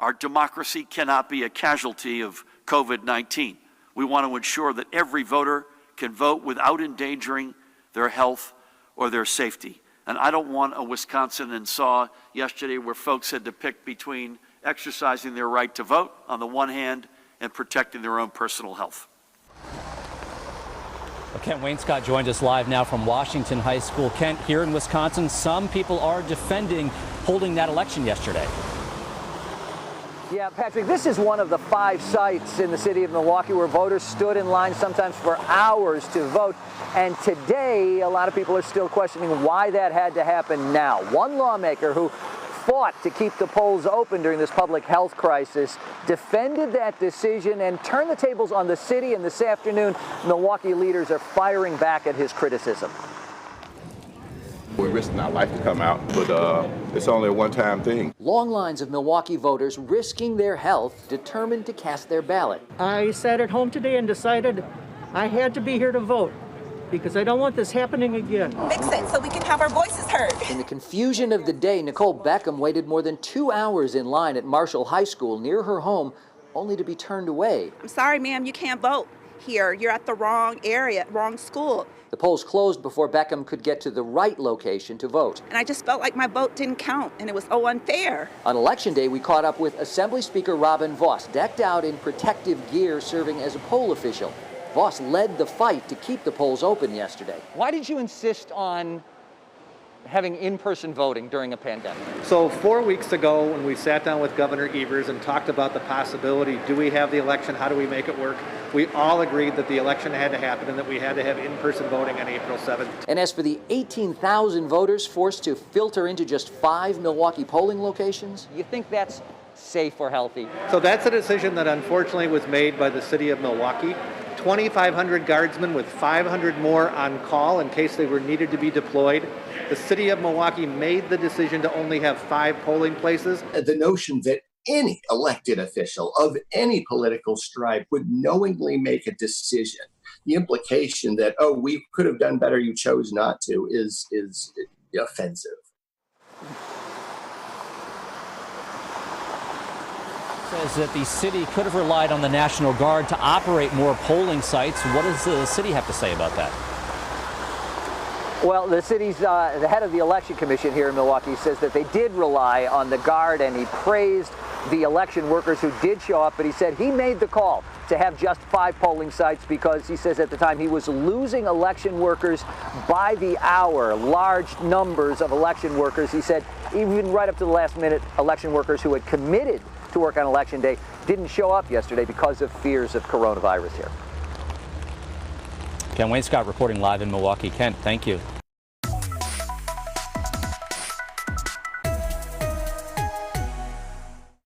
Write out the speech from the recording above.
Our democracy cannot be a casualty of COVID-19. We want to ensure that every voter can vote without endangering their health or their safety. And I don't want a Wisconsin and saw yesterday where folks had to pick between exercising their right to vote on the one hand and protecting their own personal health. Well, Kent Wainscott joins us live now from Washington High School. Kent, here in Wisconsin, some people are defending holding that election yesterday. Yeah, Patrick, this is one of the 5 sites in the city of Milwaukee where voters stood in line sometimes for hours to vote. And today, a lot of people are still questioning why that had to happen now. One lawmaker who fought to keep the polls open during this public health crisis defended that decision and turned the tables on the city. And this afternoon, Milwaukee leaders are firing back at his criticism. We're risking our life to come out, but it's only a one-time thing. Long lines of Milwaukee voters risking their health, determined to cast their ballot. I sat at home today and decided I had to be here to vote because I don't want this happening again. Fix it so we can have our voices heard. In the confusion of the day, Nicole Beckham waited more than 2 hours in line at Marshall High School near her home, only to be turned away. I'm sorry, ma'am, you can't vote here. You're at the wrong area, wrong school. The polls closed before Beckham could get to the right location to vote. And I just felt like my vote didn't count, and it was so unfair. On Election Day, we caught up with Assembly Speaker Robin Vos, decked out in protective gear, serving as a poll official. Vos led the fight to keep the polls open yesterday. Why did you insist on having in-person voting during a pandemic? So 4 weeks ago, when we sat down with Governor Evers and talked about the possibility, do we have the election, how do we make it work? We all agreed that the election had to happen and that we had to have in-person voting on April 7th. And as for the 18,000 voters forced to filter into just 5 Milwaukee polling locations, you think that's safe or healthy? So that's a decision that unfortunately was made by the city of Milwaukee. 2,500 guardsmen with 500 more on call in case they were needed to be deployed. The city of Milwaukee made the decision to only have 5 polling places. The notion that any elected official of any political stripe would knowingly make a decision, the implication that, oh, we could have done better, you chose not to, is offensive. Says that the city could have relied on the National Guard to operate more polling sites. What does the city have to say about that? Well, the city's the head of the election commission here in Milwaukee says that they did rely on the Guard, and he praised the election workers who did show up, but he said he made the call to have just 5 polling sites because he says at the time he was losing election workers by the hour, large numbers of election workers. He said even right up to the last minute, election workers who had committed to work on Election Day didn't show up yesterday because of fears of coronavirus here. Kent Wainscott reporting live in Milwaukee. Kent, thank you.